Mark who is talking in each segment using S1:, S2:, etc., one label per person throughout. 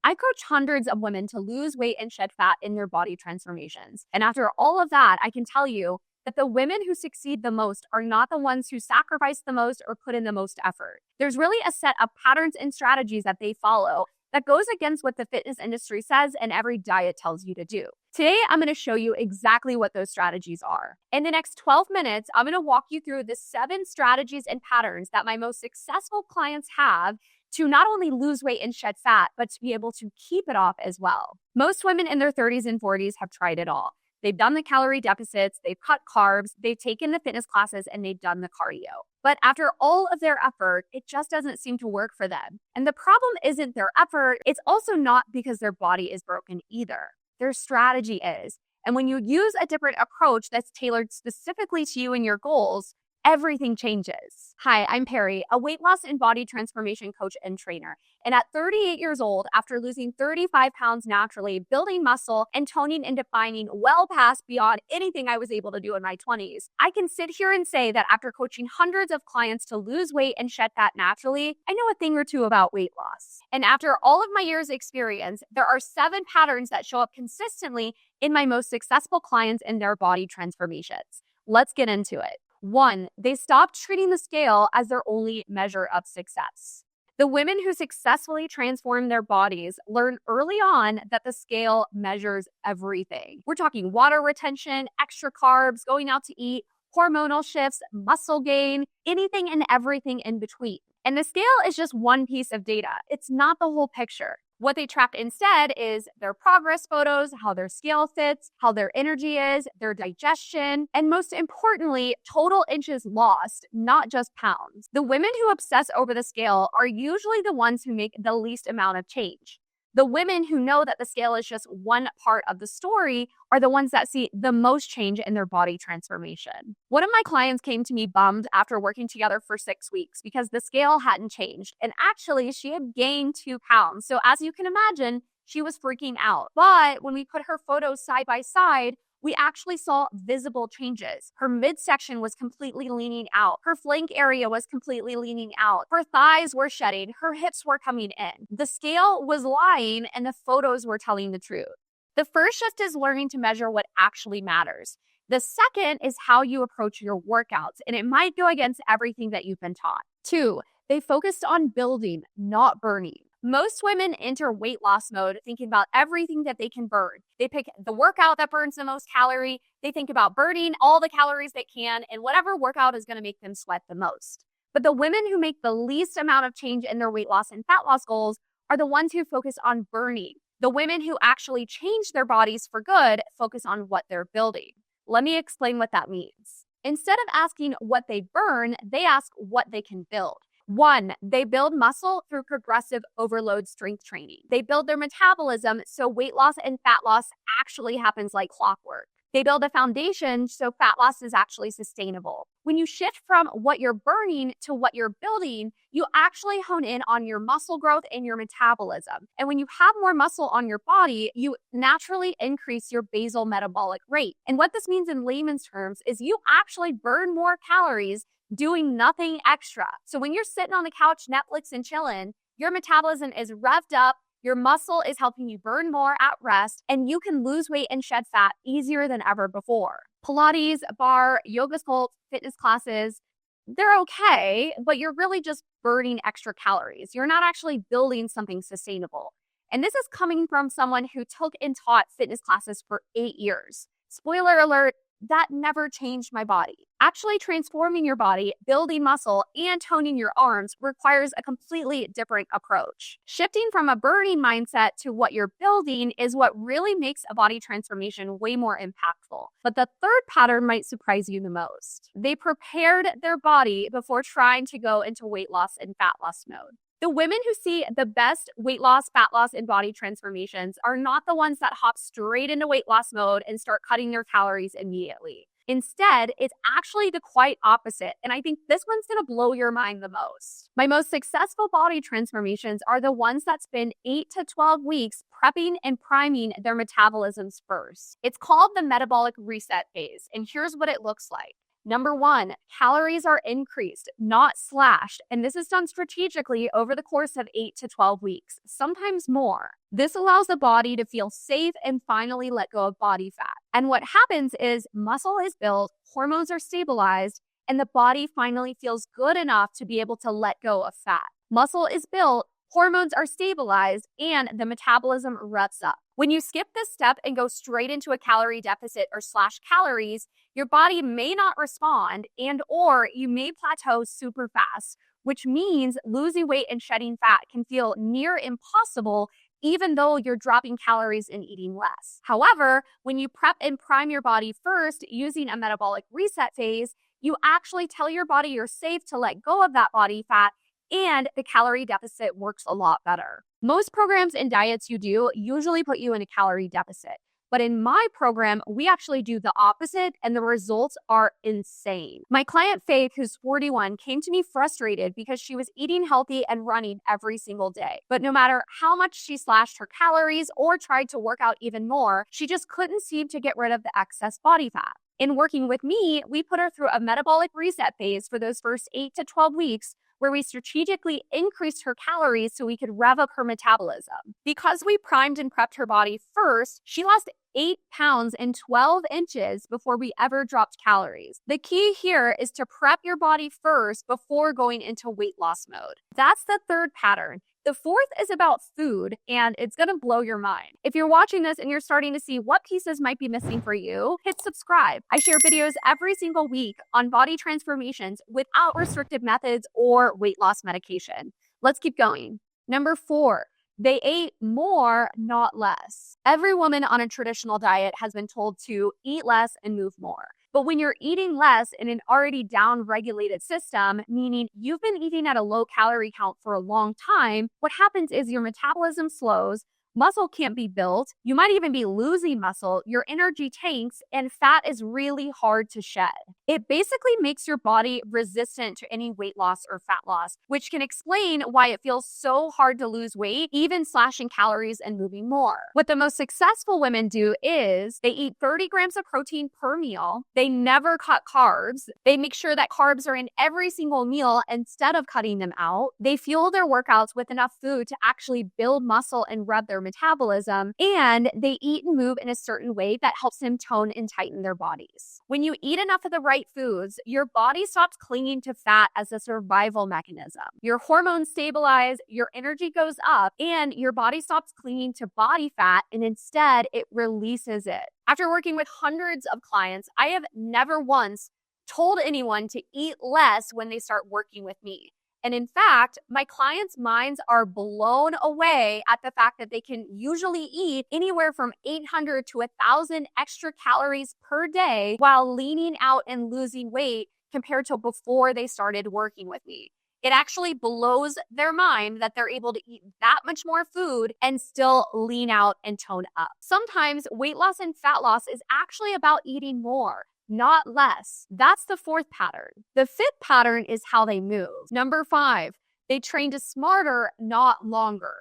S1: I coach hundreds of women to lose weight and shed fat in their body transformations. And after all of that, I can tell you that the women who succeed the most are not the ones who sacrifice the most or put in the most effort. There's really a set of patterns and strategies that they follow that goes against what the fitness industry says and every diet tells you to do. Today, I'm going to show you exactly what those strategies are. In the next 12 minutes, I'm going to walk you through the 7 strategies and patterns that my most successful clients have to not only lose weight and shed fat, but to be able to keep it off as well. Most women in their 30s and 40s have tried it all. They've done the calorie deficits, they've cut carbs, they've taken the fitness classes, and they've done the cardio. But after all of their effort, it just doesn't seem to work for them. And the problem isn't their effort, it's also not because their body is broken either. Their strategy is. And when you use a different approach that's tailored specifically to you and your goals, everything changes. Hi, I'm Perry, a weight loss and body transformation coach and trainer. And at 38 years old, after losing 35 pounds naturally, building muscle and toning and defining well past beyond anything I was able to do in my 20s, I can sit here and say that after coaching hundreds of clients to lose weight and shed fat naturally, I know a thing or two about weight loss. And after all of my years' experience, there are 7 patterns that show up consistently in my most successful clients and their body transformations. Let's get into it. 1, they stopped treating the scale as their only measure of success. The women who successfully transform their bodies learn early on that the scale measures everything. We're talking water retention, extra carbs, going out to eat, hormonal shifts, muscle gain, anything and everything in between. And the scale is just one piece of data. It's not the whole picture. What they track instead is their progress photos, how their scale fits, how their energy is, their digestion, and most importantly, total inches lost, not just pounds. The women who obsess over the scale are usually the ones who make the least amount of change. The women who know that the scale is just one part of the story are the ones that see the most change in their body transformation. One of my clients came to me bummed after working together for 6 weeks because the scale hadn't changed. And actually, she had gained 2 pounds. So as you can imagine, she was freaking out. But when we put her photos side by side, we actually saw visible changes. Her midsection was completely leaning out. Her flank area was completely leaning out. Her thighs were shedding. Her hips were coming in. The scale was lying and the photos were telling the truth. The first shift is learning to measure what actually matters. The second is how you approach your workouts, and it might go against everything that you've been taught. 2, they focused on building, not burning. Most women enter weight loss mode thinking about everything that they can burn. They pick the workout that burns the most calorie. They think about burning all the calories they can and whatever workout is going to make them sweat the most. But the women who make the least amount of change in their weight loss and fat loss goals are the ones who focus on burning. The women who actually change their bodies for good focus on what they're building. Let me explain what that means. Instead of asking what they burn, they ask what they can build. 1, they build muscle through progressive overload strength training. They build their metabolism so weight loss and fat loss actually happens like clockwork. They build a foundation so fat loss is actually sustainable. When you shift from what you're burning to what you're building, you actually hone in on your muscle growth and your metabolism. And when you have more muscle on your body, you naturally increase your basal metabolic rate. And what this means in layman's terms is you actually burn more calories doing nothing extra. So when you're sitting on the couch, Netflix and chilling, your metabolism is revved up, your muscle is helping you burn more at rest, and you can lose weight and shed fat easier than ever before. Pilates, bar, yoga sculpt, fitness classes, they're okay, but you're really just burning extra calories. You're not actually building something sustainable. And this is coming from someone who took and taught fitness classes for 8 years. Spoiler alert, that never changed my body. Actually transforming your body, building muscle, and toning your arms requires a completely different approach. Shifting from a burning mindset to what you're building is what really makes a body transformation way more impactful. But the third pattern might surprise you the most. They prepared their body before trying to go into weight loss and fat loss mode. The women who see the best weight loss, fat loss, and body transformations are not the ones that hop straight into weight loss mode and start cutting their calories immediately. Instead, it's actually the quite opposite, and I think this one's going to blow your mind the most. My most successful body transformations are the ones that spend 8 to 12 weeks prepping and priming their metabolisms first. It's called the metabolic reset phase, and here's what it looks like. Number 1, calories are increased, not slashed, and this is done strategically over the course of 8 to 12 weeks, sometimes more. This allows the body to feel safe and finally let go of body fat. And what happens is muscle is built, hormones are stabilized, and the body finally feels good enough to be able to let go of fat. Muscle is built, hormones are stabilized, and the metabolism revs up. When you skip this step and go straight into a calorie deficit or slash calories, your body may not respond or you may plateau super fast, which means losing weight and shedding fat can feel near impossible even though you're dropping calories and eating less. However, when you prep and prime your body first using a metabolic reset phase, you actually tell your body you're safe to let go of that body fat, and the calorie deficit works a lot better. Most programs and diets you do usually put you in a calorie deficit. But in my program, we actually do the opposite, and the results are insane. My client Faith, who's 41, came to me frustrated because she was eating healthy and running every single day. But no matter how much she slashed her calories or tried to work out even more, she just couldn't seem to get rid of the excess body fat. In working with me, we put her through a metabolic reset phase for those first 8 to 12 weeks, where we strategically increased her calories so we could rev up her metabolism. Because we primed and prepped her body first, she lost 8 pounds and 12 inches before we ever dropped calories. The key here is to prep your body first before going into weight loss mode. That's the third pattern. The fourth is about food, and it's going to blow your mind. If you're watching this and you're starting to see what pieces might be missing for you, hit subscribe. I share videos every single week on body transformations without restrictive methods or weight loss medication. Let's keep going. Number 4, they ate more, not less. Every woman on a traditional diet has been told to eat less and move more. But when you're eating less in an already down-regulated system, meaning you've been eating at a low calorie count for a long time, what happens is your metabolism slows, muscle can't be built, you might even be losing muscle, your energy tanks, and fat is really hard to shed. It basically makes your body resistant to any weight loss or fat loss, which can explain why it feels so hard to lose weight, even slashing calories and moving more. What the most successful women do is they eat 30 grams of protein per meal, they never cut carbs, they make sure that carbs are in every single meal instead of cutting them out, they fuel their workouts with enough food to actually build muscle and rev their metabolism, and they eat and move in a certain way that helps them tone and tighten their bodies. When you eat enough of the right foods, your body stops clinging to fat as a survival mechanism. Your hormones stabilize, your energy goes up, and your body stops clinging to body fat, and instead it releases it. After working with hundreds of clients, I have never once told anyone to eat less when they start working with me. And in fact, my clients' minds are blown away at the fact that they can usually eat anywhere from 800 to 1,000 extra calories per day while leaning out and losing weight compared to before they started working with me. It actually blows their mind that they're able to eat that much more food and still lean out and tone up. Sometimes weight loss and fat loss is actually about eating more, not less. That's the fourth pattern. The fifth pattern is how they move. Number 5, they train to smarter, not longer.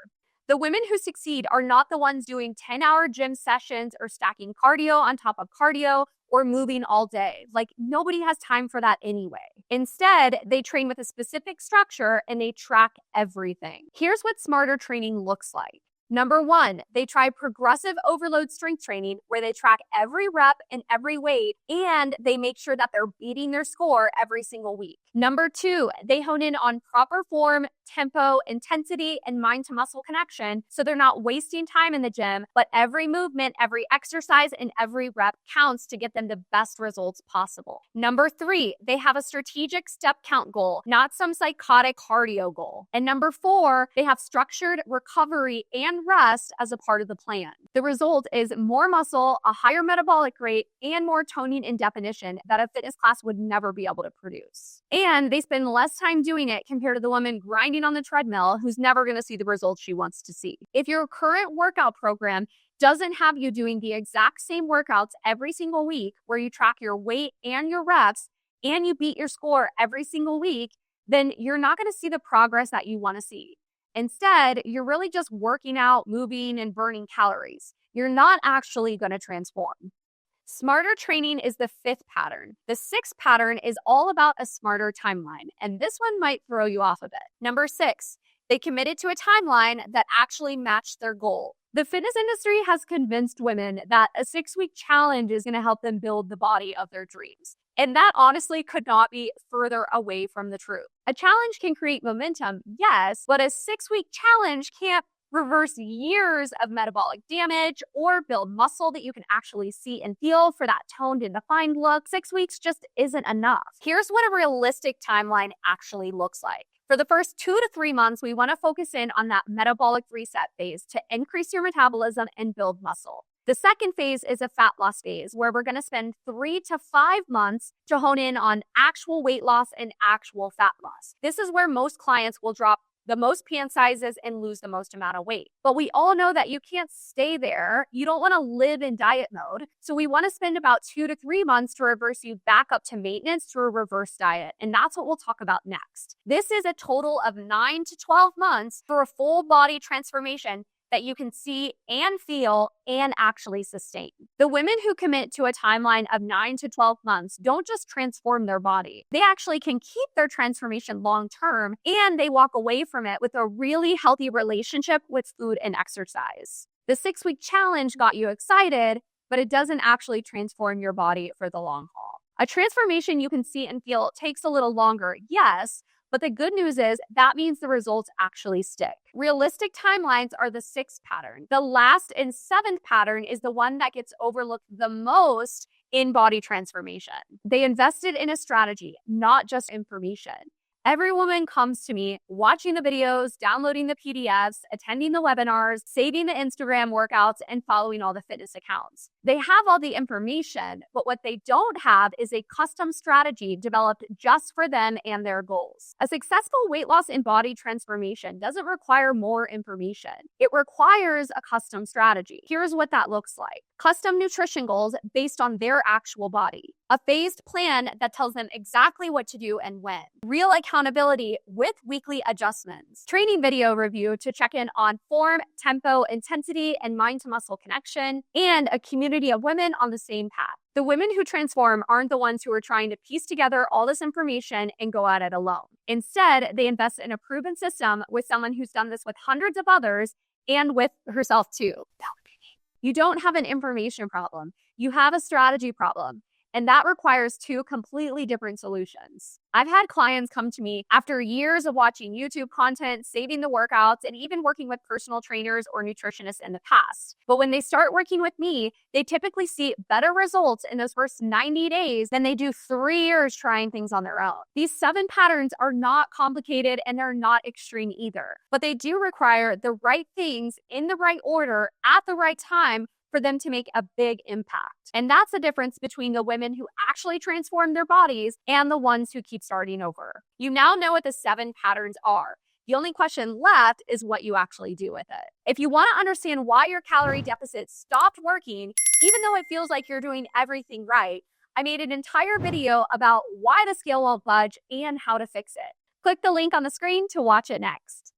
S1: The women who succeed are not the ones doing 10-hour gym sessions or stacking cardio on top of cardio or moving all day. Like, nobody has time for that anyway. Instead, they train with a specific structure and they track everything. Here's what smarter training looks like. Number 1, they try progressive overload strength training where they track every rep and every weight, and they make sure that they're beating their score every single week. Number 2, they hone in on proper form, tempo, intensity, and mind to muscle connection, so they're not wasting time in the gym, but every movement, every exercise, and every rep counts to get them the best results possible. Number 3, they have a strategic step count goal, not some psychotic cardio goal. And number 4, they have structured recovery and rest as a part of the plan. The result is more muscle, a higher metabolic rate, and more toning and definition that a fitness class would never be able to produce. And they spend less time doing it compared to the woman grinding on the treadmill who's never going to see the results she wants to see. If your current workout program doesn't have you doing the exact same workouts every single week where you track your weight and your reps and you beat your score every single week, then you're not going to see the progress that you want to see. Instead, you're really just working out, moving, and burning calories. You're not actually going to transform. Smarter training is the fifth pattern. The sixth pattern is all about a smarter timeline, and this one might throw you off a bit. Number 6, they committed to a timeline that actually matched their goal. The fitness industry has convinced women that a 6-week challenge is going to help them build the body of their dreams. And that honestly could not be further away from the truth. A challenge can create momentum, yes, but a 6-week challenge can't reverse years of metabolic damage or build muscle that you can actually see and feel for that toned and defined look. 6 weeks just isn't enough. Here's what a realistic timeline actually looks like. For the first 2 to 3 months, we want to focus in on that metabolic reset phase to increase your metabolism and build muscle. The second phase is a fat loss phase where we're going to spend 3 to 5 months to hone in on actual weight loss and actual fat loss. This is where most clients will drop the most pant sizes and lose the most amount of weight. But we all know that you can't stay there. You don't want to live in diet mode. So we want to spend about 2 to 3 months to reverse you back up to maintenance through a reverse diet. And that's what we'll talk about next. This is a total of 9 to 12 months for a full body transformation that you can see and feel and actually sustain. The women who commit to a timeline of 9 to 12 months don't just transform their body. They actually can keep their transformation long term, and they walk away from it with a really healthy relationship with food and exercise. The 6-week challenge got you excited, but it doesn't actually transform your body for the long haul. A transformation you can see and feel takes a little longer, yes, but the good news is that means the results actually stick. Realistic timelines are the 6th pattern. The last and 7th pattern is the one that gets overlooked the most in body transformation. They invested in a strategy, not just information. Every woman comes to me watching the videos, downloading the PDFs, attending the webinars, saving the Instagram workouts, and following all the fitness accounts. They have all the information, but what they don't have is a custom strategy developed just for them and their goals. A successful weight loss and body transformation doesn't require more information. It requires a custom strategy. Here's what that looks like. Custom nutrition goals based on their actual body. A phased plan that tells them exactly what to do and when. Real accountability with weekly adjustments. Training video review to check in on form, tempo, intensity, and mind to muscle connection. And a community of women on the same path. The women who transform aren't the ones who are trying to piece together all this information and go at it alone. Instead, they invest in a proven system with someone who's done this with hundreds of others and with herself too. You don't have an information problem. You have a strategy problem. And that requires 2 completely different solutions. I've had clients come to me after years of watching YouTube content, saving the workouts, and even working with personal trainers or nutritionists in the past. But when they start working with me, they typically see better results in those first 90 days than they do 3 years trying things on their own. These 7 patterns are not complicated and they're not extreme either, but they do require the right things in the right order at the right time for them to make a big impact. And that's the difference between the women who actually transform their bodies and the ones who keep starting over. You now know what the 7 patterns are. The only question left is what you actually do with it. If you want to understand why your calorie deficit stopped working, even though it feels like you're doing everything right, I made an entire video about why the scale won't budge and how to fix it. Click the link on the screen to watch it next.